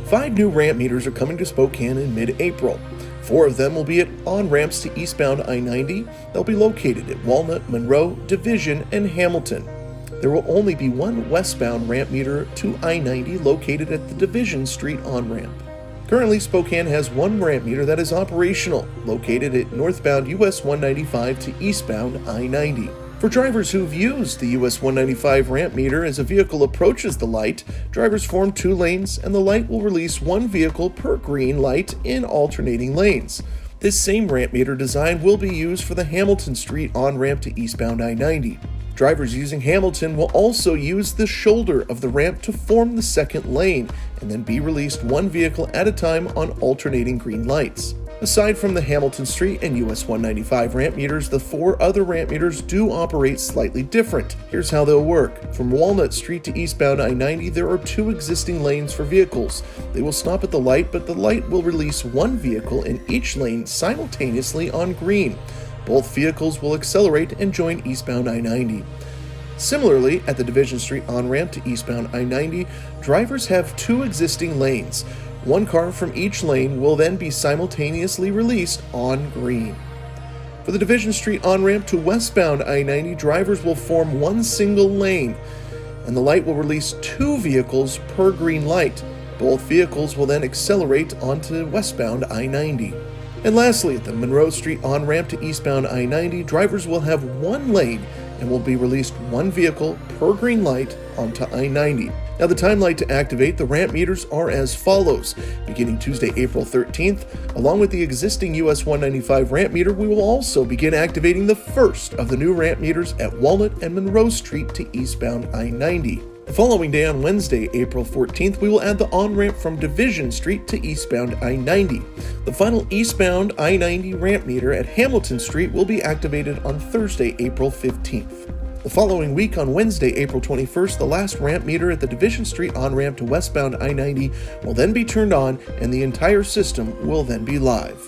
5 new ramp meters are coming to Spokane in mid-April. 4 of them will be at on-ramps to eastbound I-90. They'll be located at Walnut, Monroe, Division, and Hamilton. There will only be one westbound ramp meter to I-90 located at the Division Street on-ramp. Currently, Spokane has one ramp meter that is operational, located at northbound US 195 to eastbound I-90. For drivers who've used the US 195 ramp meter as a vehicle approaches the light, drivers form 2 lanes and the light will release 1 vehicle per green light in alternating lanes. This same ramp meter design will be used for the Hamilton Street on-ramp to eastbound I-90. Drivers using Hamilton will also use the shoulder of the ramp to form the second lane and then be released 1 vehicle at a time on alternating green lights. Aside from the Hamilton Street and US 195 ramp meters, the 4 other ramp meters do operate slightly different. Here's how they'll work. From Walnut Street to eastbound I-90, there are 2 existing lanes for vehicles. They will stop at the light, but the light will release 1 vehicle in each lane simultaneously on green. Both vehicles will accelerate and join eastbound I-90. Similarly, at the Division Street on-ramp to eastbound I-90, drivers have 2 existing lanes. 1 car from each lane will then be simultaneously released on green. For the Division Street on-ramp to westbound I-90, drivers will form 1 single lane, and the light will release 2 vehicles per green light. Both vehicles will then accelerate onto westbound I-90. And lastly, at the Monroe Street on-ramp to eastbound I-90, drivers will have 1 lane and will be released 1 vehicle per green light onto I-90. Now, the time light to activate the ramp meters are as follows. Beginning Tuesday, April 13th, along with the existing US 195 ramp meter, we will also begin activating the first of the new ramp meters at Walnut and Monroe Street to eastbound I-90. The following day, on Wednesday, April 14th, we will add the on-ramp from Division Street to eastbound I-90. The final eastbound I-90 ramp meter at Hamilton Street will be activated on Thursday, April 15th. The following week, on Wednesday, April 21st, the last ramp meter at the Division Street on-ramp to westbound I-90 will then be turned on and the entire system will then be live.